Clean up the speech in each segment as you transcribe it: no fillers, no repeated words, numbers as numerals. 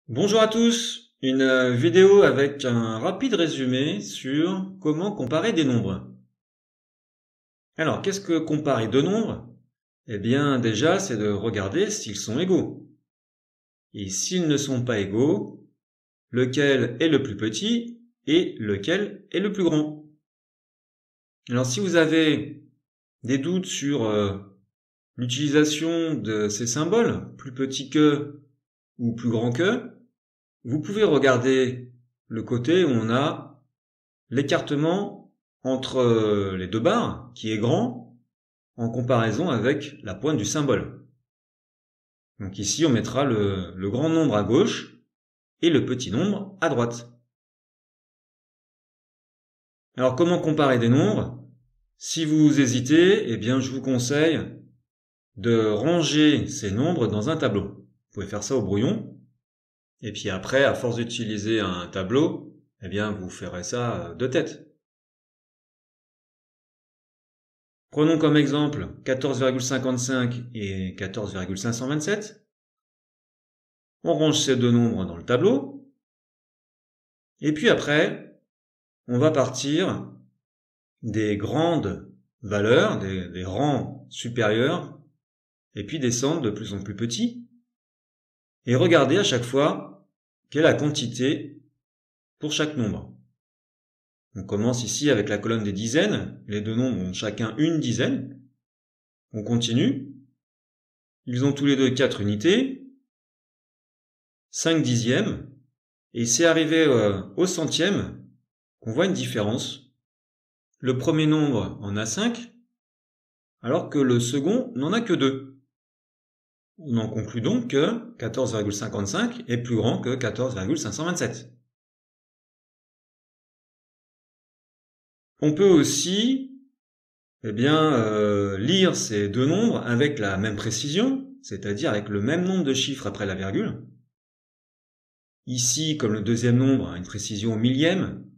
Bonjour à tous, une vidéo avec un rapide résumé sur comment comparer des nombres. Alors, qu'est-ce que comparer deux nombres? Eh bien, déjà, c'est de regarder s'ils sont égaux. Et s'ils ne sont pas égaux, lequel est le plus petit et lequel est le plus grand. Alors, si vous avez des doutes sur l'utilisation de ces symboles, plus petit que ou plus grand que, vous pouvez regarder le côté où on a l'écartement entre les deux barres, qui est grand, en comparaison avec la pointe du symbole. Donc ici, on mettra le grand nombre à gauche et le petit nombre à droite. Alors comment comparer des nombres? Si vous hésitez, eh bien je vous conseille de ranger ces nombres dans un tableau. Vous pouvez faire ça au brouillon. Et puis après, à force d'utiliser un tableau, eh bien vous ferez ça de tête. Prenons comme exemple 14,55 et 14,527. On range ces deux nombres dans le tableau. Et puis après, on va partir des grandes valeurs, des rangs supérieurs, et puis descendre de plus en plus petit. Et regarder à chaque fois quelle est la quantité pour chaque nombre. On commence ici avec la colonne des dizaines. Les deux nombres ont chacun une dizaine. On continue. Ils ont tous les deux 4 unités, 5 dixièmes, et c'est arrivé au centième qu'on voit une différence. Le premier nombre en a 5, alors que le second n'en a que 2. On en conclut donc que 14,55 est plus grand que 14,527. On peut aussi lire ces deux nombres avec la même précision, c'est-à-dire avec le même nombre de chiffres après la virgule. Ici, comme le deuxième nombre a une précision au millième,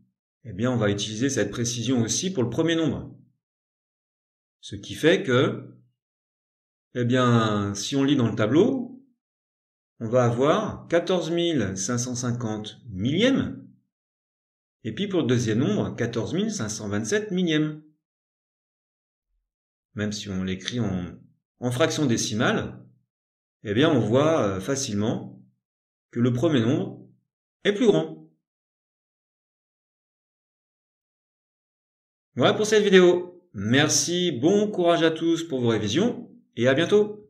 on va utiliser cette précision aussi pour le premier nombre. Ce qui fait que, si on lit dans le tableau, on va avoir 14 550 millièmes, et puis pour le deuxième nombre, 14 527 millièmes. Même si on l'écrit en fraction décimale, on voit facilement que le premier nombre est plus grand. Voilà pour cette vidéo. Merci, bon courage à tous pour vos révisions, et à bientôt.